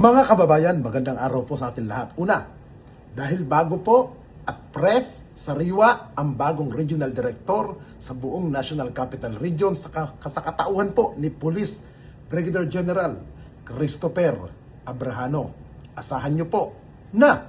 Mga kababayan, magandang araw po sa atin lahat. Una, dahil bago po at press, sariwa ang bagong regional director sa buong National Capital Region sa kasakatauhan po ni Police Brigadier General Christopher Abrahano. Asahan nyo po na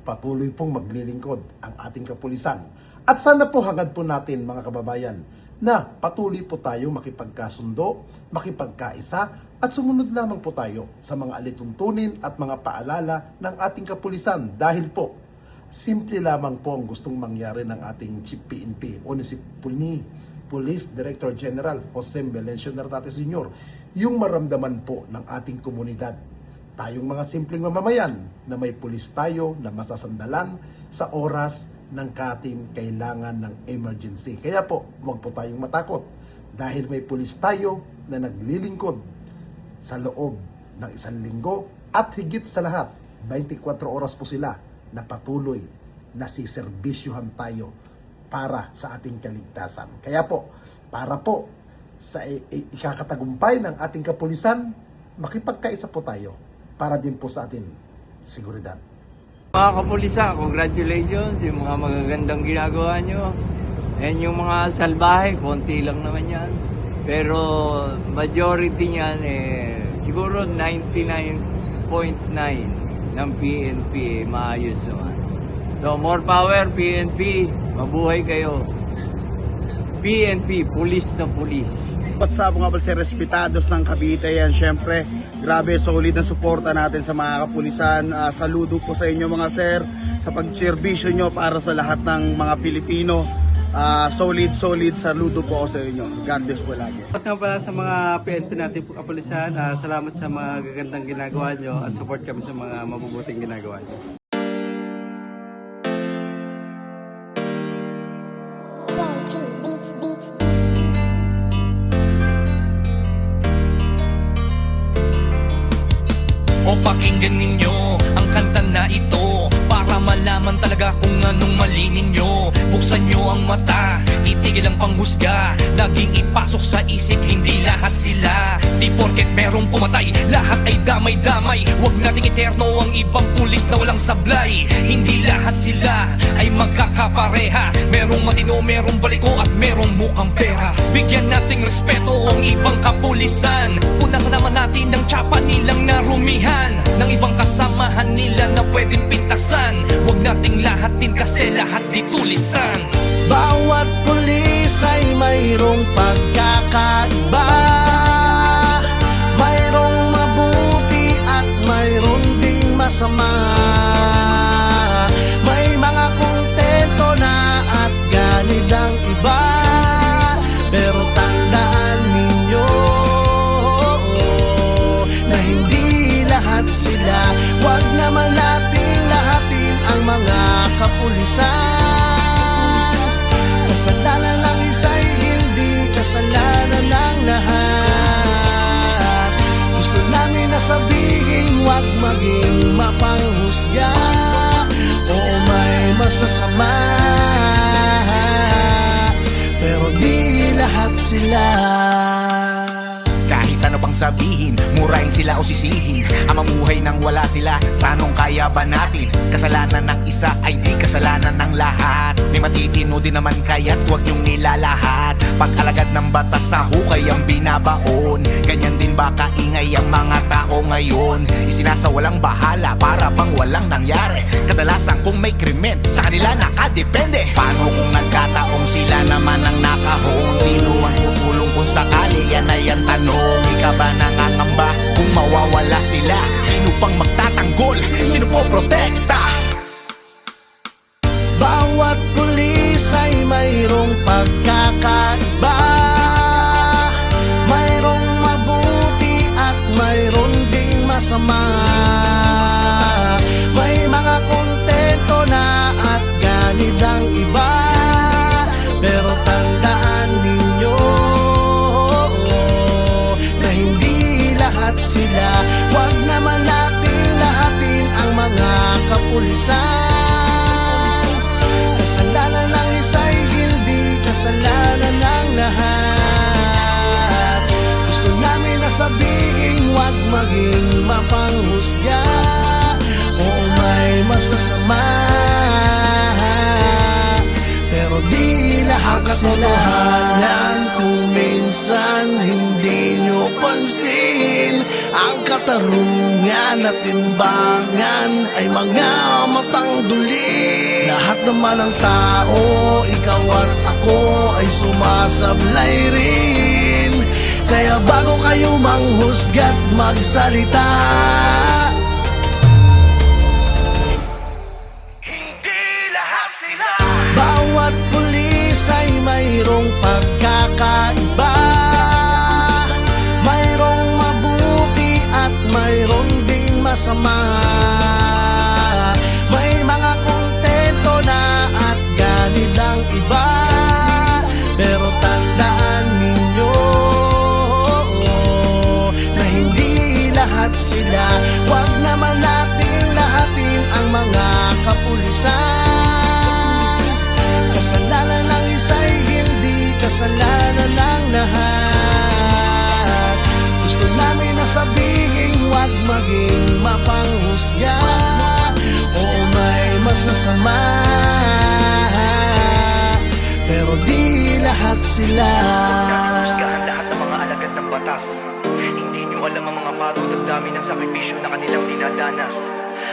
patuloy pong maglilingkod ang ating kapulisan. At sana po hangad po natin mga kababayan na patuloy po tayo makipagkasundo, makipagkaisa at sumunod lamang po tayo sa mga alituntunin at mga paalala ng ating kapulisan dahil po simple lamang po ang gustong mangyari ng ating Chief PNP o si Police Director General Jose Melencio Nartate Sr. yung maramdaman po ng ating komunidad. Tayong mga simpleng mamamayan na may pulis tayo na masasandalan sa oras ng ating kailangan ng emergency. Kaya po, huwag po tayong matakot dahil may pulis tayo na naglilingkod sa loob ng 1 linggo at higit sa lahat, 24 oras po sila na patuloy na siserbisyuhan tayo para sa ating kaligtasan. Kaya po, para po sa ikakatagumpay ng ating kapulisan, makipagkaisa po tayo para din po sa ating seguridad. Mga kapulisan, congratulations yung mga magagandang ginagawa nyo. And yung mga salbahe, konti lang naman yan. Pero majority niyan siguro 99.9 ng PNP maayos naman. So more power PNP, mabuhay kayo. PNP, pulis na pulis. What's up mga balse respetados ng Cavite yan, syempre grabe solid na suporta natin sa mga kapulisan. Saludo po sa inyo mga sir sa pagserbisyo nyo para sa lahat ng mga Pilipino. Solid saludo po ako sa inyo. God bless po lagi. At nga pala sa mga PNP natin po kapulisan, salamat sa mga gagandang ginagawa nyo at support kami sa mga mabubuting ginagawa nyo. O pakinggan ninyo ang kanta na ito para malaman talaga kung anong mali ninyo. Buksan nyo ang mata, itigil ang panghusga, laging ipasok sa isip, hindi lahat sila. Di porket merong pumatay, lahat ay damay-damay. Huwag nating eterno ang ibang pulis na walang sablay. Hindi lahat sila ay magkakapareha. Merong matino, merong baliko at merong mukhang pera. Bigyan nating respeto ang ibang kapulisan. Punasan naman natin ang tsapa nilang narumihan ng ibang kasamahan nila na pwedeng pintasan. Huwag nating lahatin kasi lahat di tulisan. Bawat pulis ay mayroong pagkakaiba, mayroong mabuti at mayroong ding masama. May mga kontento na at ganid ang iba, pero tandaan ninyo na hindi lahat sila. Huwag naman natin lahatin ang mga kapulisan. Kasalanan ng isa'y hindi kasalanan ng lahat. Gusto namin na sabihin, huwag maging mapanghusga o may masasama, pero di lahat sila. Kahit ano pang sabihin, murahin sila o sisihin, ang mamuhay nang wala sila, tanong kaya ba natin? Kasalanan ng isa ay di kasalanan ng lahat. May matitino din naman kaya't huwag yung nilalahat. Pag-alagad ng batas sa hukay ang binabaon, ganyan din ba kaingay ang mga tao ngayon? Isinasawalang bahala para bang walang nangyari. Kadalasan kung may krimen, sa kanila nakadepende. Paano kung nagkataong sila naman ang nakahon? Sino ang tutulong kung sakali? Yan ay ang tanong. Ika ba nangangamba kung mawawala sila? Sino pang magtatanggol? Sino po protekta? Bawat pulis ay mayroong pagkakaiba, mayroong mabuti at mayroong ding masama. May mga kontento na at ganid ang iba, pero tandaan ninyo na hindi lahat sila. Huwag naman natin lahatin ang mga kapulisan. Kasalanan ng isa'y hindi kasalanan ng lahat. Gusto namin na sabihin, huwag maging mapanghusga. Oo, may masasama, pero di lahat sila. Kung minsan hindi nyo pansin, ang katarungan at timbangan ay mga matang duli. Lahat naman ng tao, ikaw at ako ay sumasablay rin. Kaya bago kayo manghusga't magsalita, bawat pulis ay mayroong pagkakaiba. Mayroong mabuti at mayroong ding masama. May mga kontento na at ganid ang iba, pero tandaan ninyo na hindi lahat sila. Huwag naman natin lahatin ang mga kapulisan. Kasalanan ng isa'y hindi kasalanan ng lahat. Gusto namin na sabihin, huwag maging mapanghusga. Oo, may masasama, pero di lahat sila. Lahat ng mga alagad ng batas, hindi nyo alam ang mga pagod at dami ng sakripisyo na kanilang dinadanas.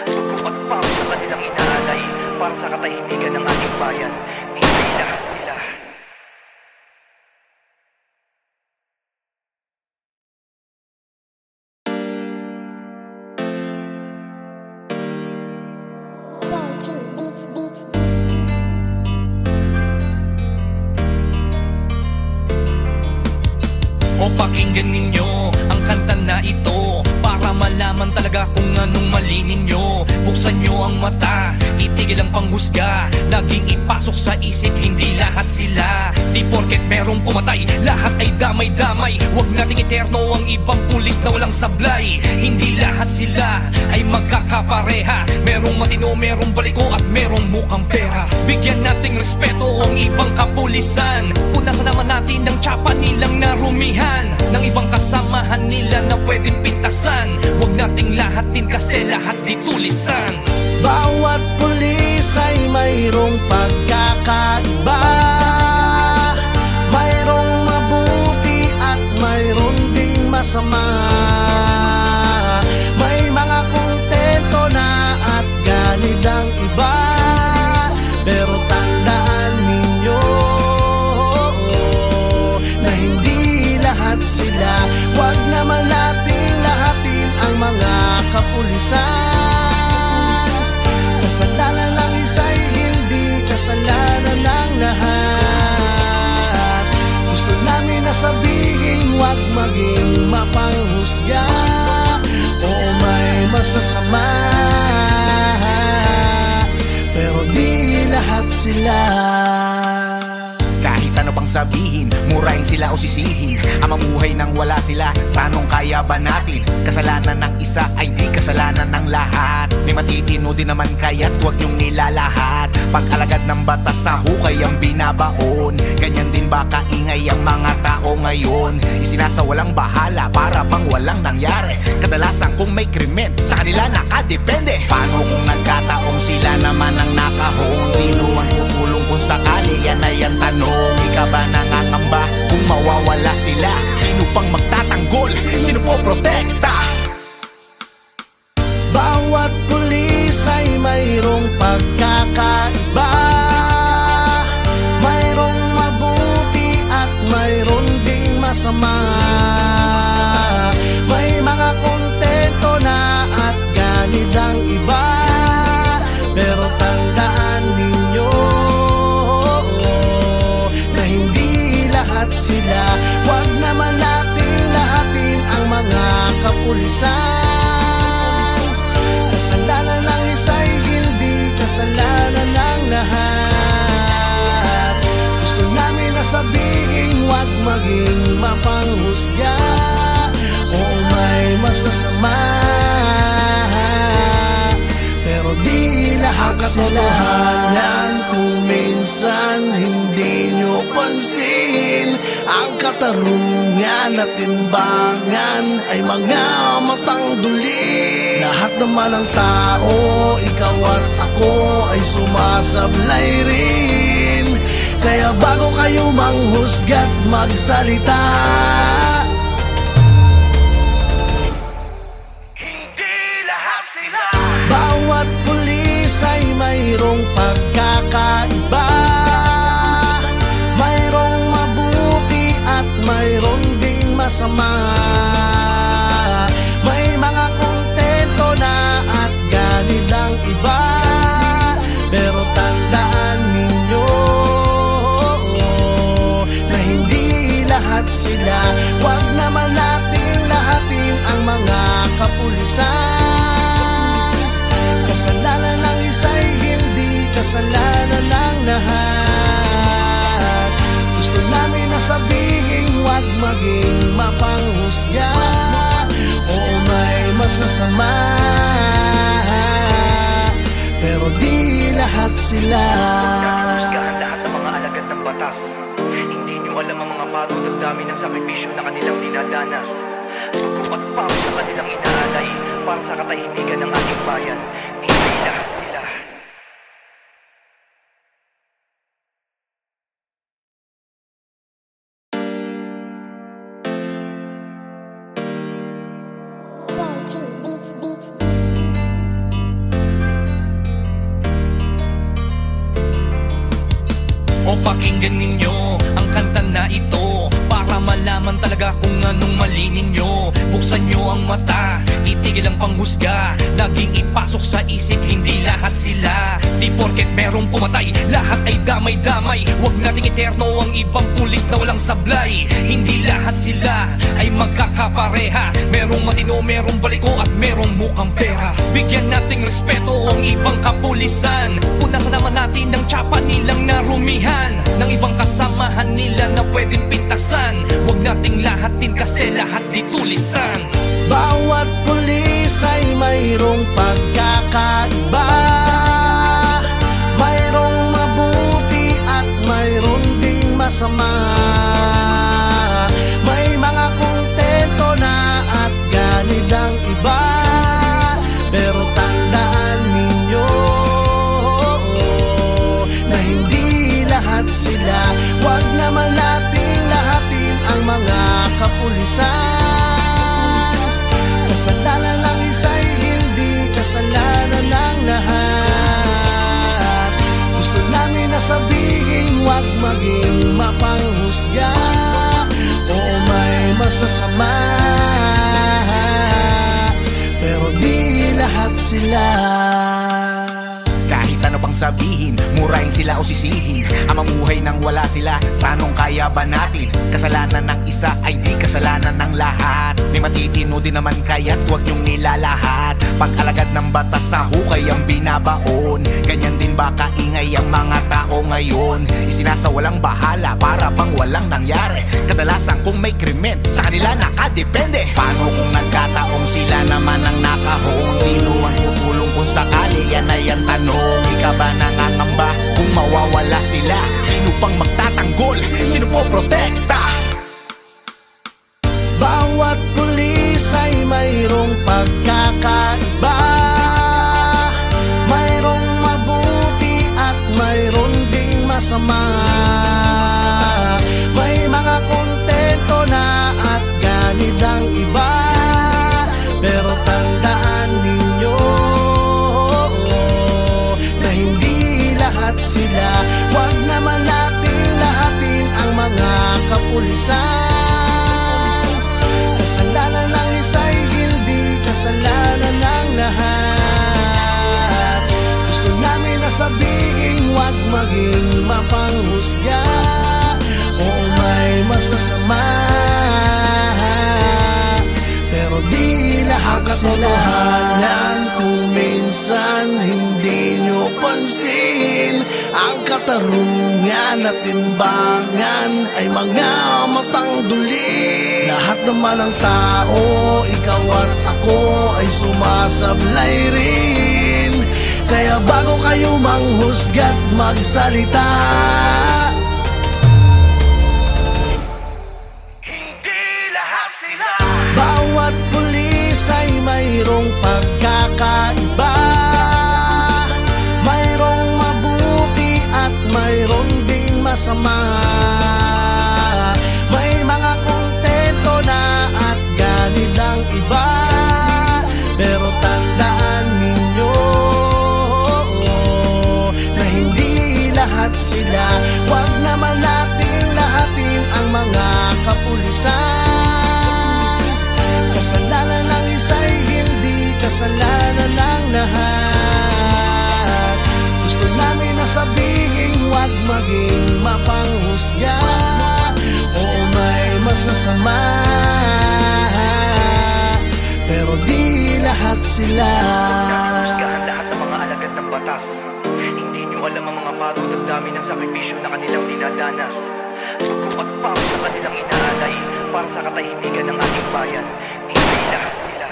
Dugo at pawis na kanilang inaalay para sa katahimikan ng ating bayan. Hindi lahat sila. O pakinggan ninyo ang kanta na ito para malaman talaga kung anong mali ninyo. Buksan nyo ang mata, itigil ang panghusga. Laging ipasok sa isip, hindi lahat sila. Di porket merong pumatay, lahat ay damay-damay. Huwag nating eterno ang ibang pulis na walang sablay. Hindi lahat sila ay magkakapareha. Merong matino, merong baliko at merong mukhang pera. Bigyan nating respeto ang ibang kapulisan. Punasan naman natin ang tsapa nilang narumihan, ng ibang kasamahan nila na pwedeng pintasan. Huwag nating lahatin kasi lahat di tulisan. Bawat pulis ay mayroong pagkakaiba. Mayroong mabuti at mayroong ding masama. May mga kontento na at ganid ang iba, pero tandaan ninyo na hindi lahat sila. Huwag naman natin lahatin ang mga kapulisan. Kasalanan ng isa'y hindi kasalanan ng lahat. Gusto namin na sabihin, huwag maging mapanghusga. Oo, may masasama, pero di lahat sila. Kahit ano pang sabihin, murahin sila o sisihin, ang mamuhay nang wala sila, tanong kaya ba natin? Kasalanan ng isa ay di kasalanan ng lahat. May matitino din naman kaya't huwag niyong nilalahat. Pag-alagad ng batas sa hukay ang binabaon, ganyan din ba kaingay ang mga tao ngayon? Isinasawalang bahala para bang walang nangyari. Kadalasan kung may krimen, sa kanila nakadepende. Paano kung nagkataong sila naman ang nakahon? Sino ang tutulong kung sakali? Yan ay ang tanong. Ika ba nangangamba kung mawawala sila? Sino pang magtatanggol? Sino po protekta? Bawat pulis ay mayroong pagkakaiba. Mayroong mabuti at mayroong ding masama. May mga kontento na at ganid ang iba, pero tandaan ninyo na hindi lahat sila. Huwag naman natin lahatin ang mga kapulisan. Kasalanan ng isa'y hindi kasalanan ng lahat. Gusto namin na sabihin, huwag maging mapanghusga. Oo, may masasama, pero di lahat katotohanan kung minsan hindi nyo pansin. Ang katarungan at timbangan ay mga matang duli. Lahat naman ng tao, ikaw at ako ay sumasablay rin. Kaya bago kayo manghusga't magsalita, bawat pulis ay mayroong pagkakaiba. Mayroong mabuti at mayroong ding masama. May mga kontento na at ganit ang iba. Pero tandaan ninyo na hindi lahat sila. Huwag naman natin lahatin ang mga kapulisan. Kasalanan ng isa'y hindi kasalanan ng lahat. Gusto namin na sabihin, huwag maging mapanghusga. Oo, may masasama, pero di lahat sila. Husgahan lahat ng mga alagad ng batas. Hindi nyo alam ang mga pagod at dami ng sakripisyo na kanilang dinadanas. Dugo at pawis na kanilang inaalay para sa katahimikan ng ating bayan. Hindi lahat sila. O pakinggan ninyo ang kanta na ito para malaman talaga kung anong mali ninyo. Buksan nyo ang mata, itigil ang panghusga. Laging ipasok sa isip, hindi lahat sila. Di porket merong pumatay, lahat ay damay-damay. Huwag nating eterno ang ibang pulis na walang sablay. Hindi lahat sila ay magkakapareha. Merong matino, merong baliko at merong mukhang pera. Bigyan nating respeto ang ibang kapulisan. Punasan naman natin ng tsapa nilang narumihan ng ibang kasamahan nila na pwedeng pintasan. Huwag nating lahatin kasi lahat di tulisan. Bawat pulis ay mayroong pagkakaiba. Mayroong mabuti at mayroong ding masama. May mga kontento na at ganit ang iba. Pero tandaan ninyo na hindi lahat sila. Huwag naman natin lahatin ang mga kapulisan. Kasalanan ng isa'y hindi kasalanan ng lahat. Gusto namin na sabihin, huwag maging mapanghusga. Oo, may masasama, pero di lahat sila. Kahit ano pang sabihin, murahin sila o sisihin. Ang mamuhay nang wala sila, tanong kaya ba natin? Kasalanan ng isa ay di kasalanan ng lahat. May matitino din naman kaya't huwag yung nilalahat. Pag-alagad ng batas sa hukay ang binabaon. Ganyan din ba kaingay ang mga tao ngayon? Isinasawalang bahala para bang walang nangyari. Kadalasan kung may krimen, sa kanila nakadepende. Paano kung nagkataong sila naman ang nakahon? Sino ang tutulong kung sakali? Yan ay ang tanong. Di ka ba nangangamba kung mawawala sila? Sino pang magtatanggol? Sino po protekta? Bawat pulis ay mayroong pagkakaiba. Mayroong mabuti at mayroong ding masama. May mga kontento na at ganit ang iba. Pero tandaan ninyo na hindi lahat sila. Huwag naman natin lahatin ang mga kapulisan. Kasalanan ng isa'y hindi kasalanan ng lahat. Gusto namin na sabihin, huwag maging mapanghusga. Oo, may masasama, pero di lahat katotohanan kung minsan hindi nyo pansin. Ang katarungan at timbangan ay mga matang duli. Lahat naman ng tao, ikaw at ako ay sumasablay rin. Kaya bago kayo manghusga't magsalita, Hindi lahat sila. bawat pulis ay mayroong pagkakaiba. Mayroong mabuti at mayroong ding masama. May mga kontento na at ganid ang iba. Pero tandaan ninyo na hindi lahat sila. Huwag naman natin lahatin ang mga kapulisan. Kasalanan ng isa'y hindi kasalanan ng lahat. Gusto namin na sabihin, huwag maging mapanghusga. Oo, may masasama, pero di lahat sila. Husgahan lahat ng mga alagad ng batas. Hindi nyo alam ang mga pagod at dami ng sakripisyo na kanilang dinadanas. Dugo at pawis na kanilang inaalay para sa katahimikan ng ating bayan. Hindi lahat sila.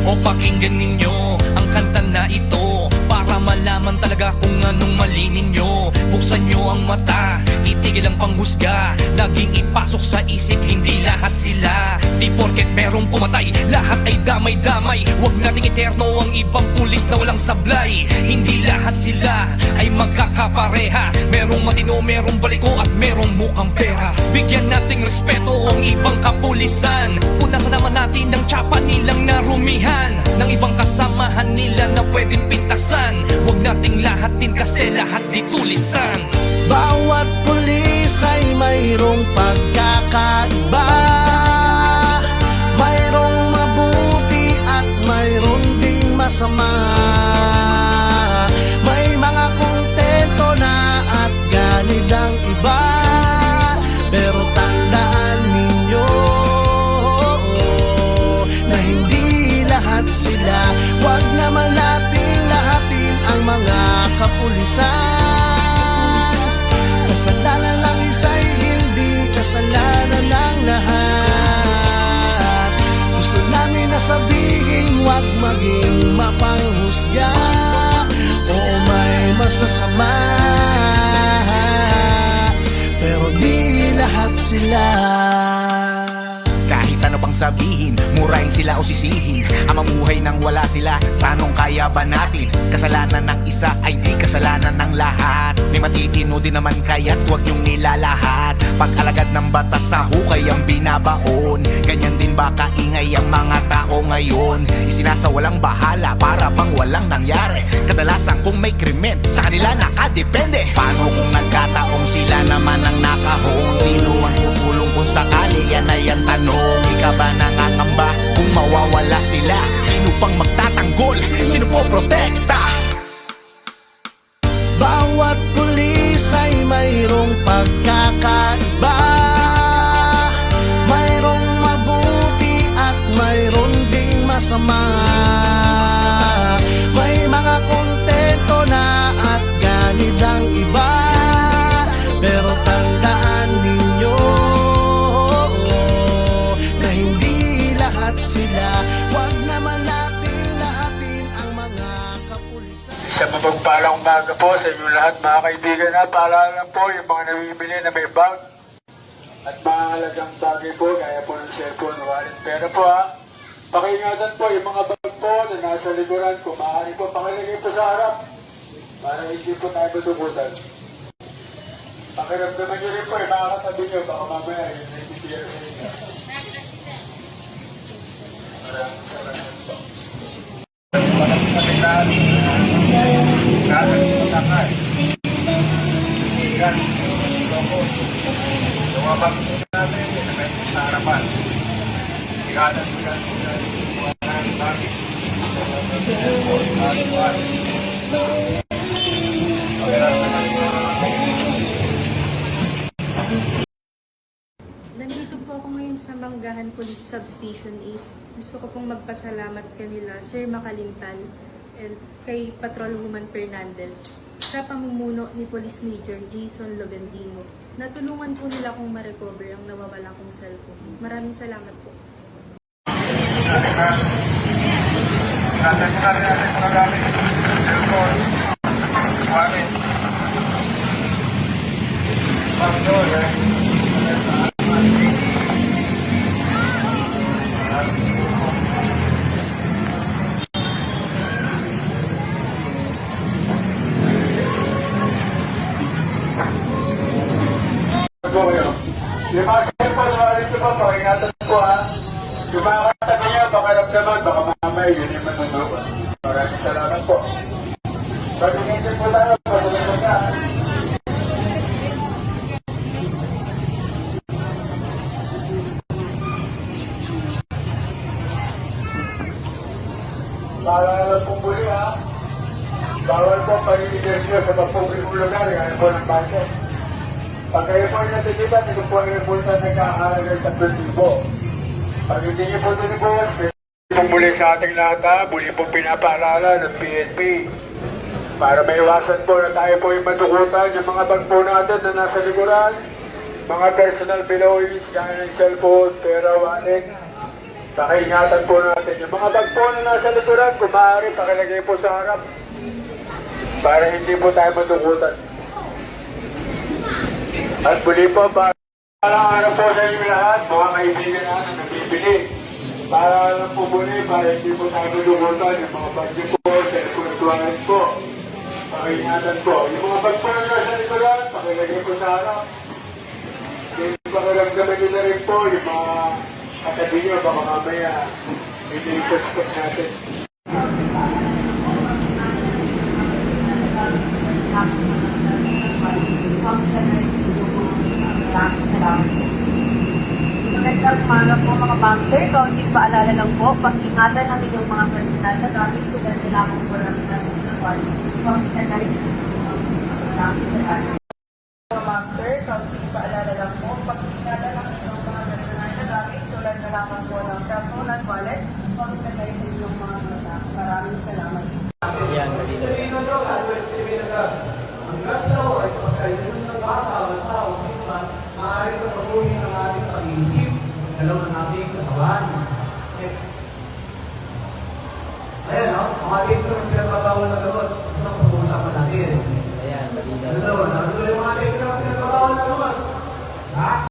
O pakinggan ninyo ang kanta na ito para malaman talaga kung anong mali ninyo. Buksan nyo ang mata, itigil ang panghusga. Laging ipasok sa isip, hindi lahat sila. Di porket merong pumatay, lahat ay damay-damay. Huwag nating eterno ang ibang pulis na walang sablay. Hindi lahat sila ay magkakapareha. Merong matino, merong baliko at merong mukhang pera. Bigyan nating respeto ang ibang kapulisan. Punasan naman natin ang tsapa nilang narumihan ng ibang kasamahan nila na pwedeng pintasan. Huwag nating lahatin kasi lahat di tulisan. Bawat pulis ay mayroong pagkakaiba. Mayroong mabuti at mayroong ding masama. May mga kontento na at ganid ang iba. Pero tandaan ninyo na hindi lahat sila. Huwag naman natin lahatin ang mga kapulisan. Kasalanan ng isa'y hindi kasalanan ng lahat. Gusto namin na sabihin, huwag maging mapanghusga. Oo, may masasama, pero di lahat sila. Kahit ano pang sabihin, murahin sila o sisihin. Ang mamuhay nang wala sila, tanong kaya ba natin? Kasalanan ng isa ay di kasalanan ng lahat. May matitino din naman kaya't huwag yung nilalahat. Pag-alagad ng batas sa hukay ang binabaon. Ganyan din ba kaingay ang mga tao ngayon? Isinasawalang bahala para bang walang nangyari. Kadalasan kung may krimen, sa kanila nakadepende. Paano kung nagkataong sila naman ang nakahon? Sino ang tutulong kung sakali? Yan ay ang tanong. Ikaw ba nangangamba kung mawawala sila? Sino pang magtatanggol? Sino po protekta? Bawat pulis ay mayroong pagkakaiba. Mayroong mabuti at mayroong ding masama. May mga kontento na at ganid ang iba. Pero tandaan ninyo na hindi lahat sila. Huwag naman natin lahatin ang mga kapulisan. Sa mapagpalang umaga po sa inyo lahat mga kaibigan na paalala lang po yung mga namimili na may bag at mga halagang bagay po gaya po ng cellphone, wallet, pera po ha. Pakiingatan po yung mga bag po na nasa likuran, kung maaari po pakilagay po sa harap para hindi po tayo matubutan. Pakiramdaman nyo rin po yung mga katabi nyo, baka mamaya yung naititira sa inyo. Maraming salamat po. Nandito po ako ngayon sa Manggahan Simbahan Police Substation 8. Gusto ko pong magpasalamat kanila, Sir Makalintal, and kay Patrolwoman Fernandez sa pamumuno ni Police Major Jason Lovendino. Natulungan po nila akong ma-recover ang nawawala kong cellphone. Maraming salamat po. Yung mga cellphone, dito po, pakingatan po ha. Yung mga katabi niya, baka ramdaman, baka mamay, yun yung manunuwa. Maraming salamat po. Pag-ingin po tayo, pag-ingin na. Paalala po muli ha. Bawal po pag-ingin niyo sa pagpublikong lugar, gaya po ng budget. Pag kayo po natitipan, ito po ay bulta nagkakahalaga sa 2,000. Pag hindi niyo po tinibuwas, pong muli sa ating lahat ha, muli pong pinapaalala ng PNP. Para maiwasan po na tayo po yung matukutan yung mga bag po natin na nasa likuran, mga personal belongings, gaya ng cellphone, pera, wallet. Pakiingatan po natin yung mga bag po na nasa likuran, kung maaari, pakilagay po sa harap para hindi po tayo matukutan. At muli po, para po sa inyo lahat, mga kaibigan natin nagbibili. Para lang po muli, para hindi po tayo malumutan yung mga bagyo po, cellphone tuwanan po. Pakiingatan po. Yung mga bag po na nasa likuran, pakilagay po sa harap. Yung pakiramdaman nyo na rin po, yung mga katabi nyo, baka mamaya, hindi yung suspect natin. Magandang umaga po mga banker. Kaunting paalala lang po, pag-ingatan ng inyong mga personal na gamit tulad nila kung walang nagsasawan. Mga banker, kaunting paalala lang po, pag-ingatan ng inyong mga personal na gamit tulad nila kung walang cellphone at wallet. Pag-ingatan ng inyong mga mata. Maraming salamat. Sabihin ng droga, ano yung sabihin ng drugs? Ang drugs daw ay pagkainom ng bata o tao, sinuman, maaaring magpatuloy ng ating pag-iisip, dalaw ng ating katawan. Next. Ayan, no? Mga dito ng pinagbabawal na gamot.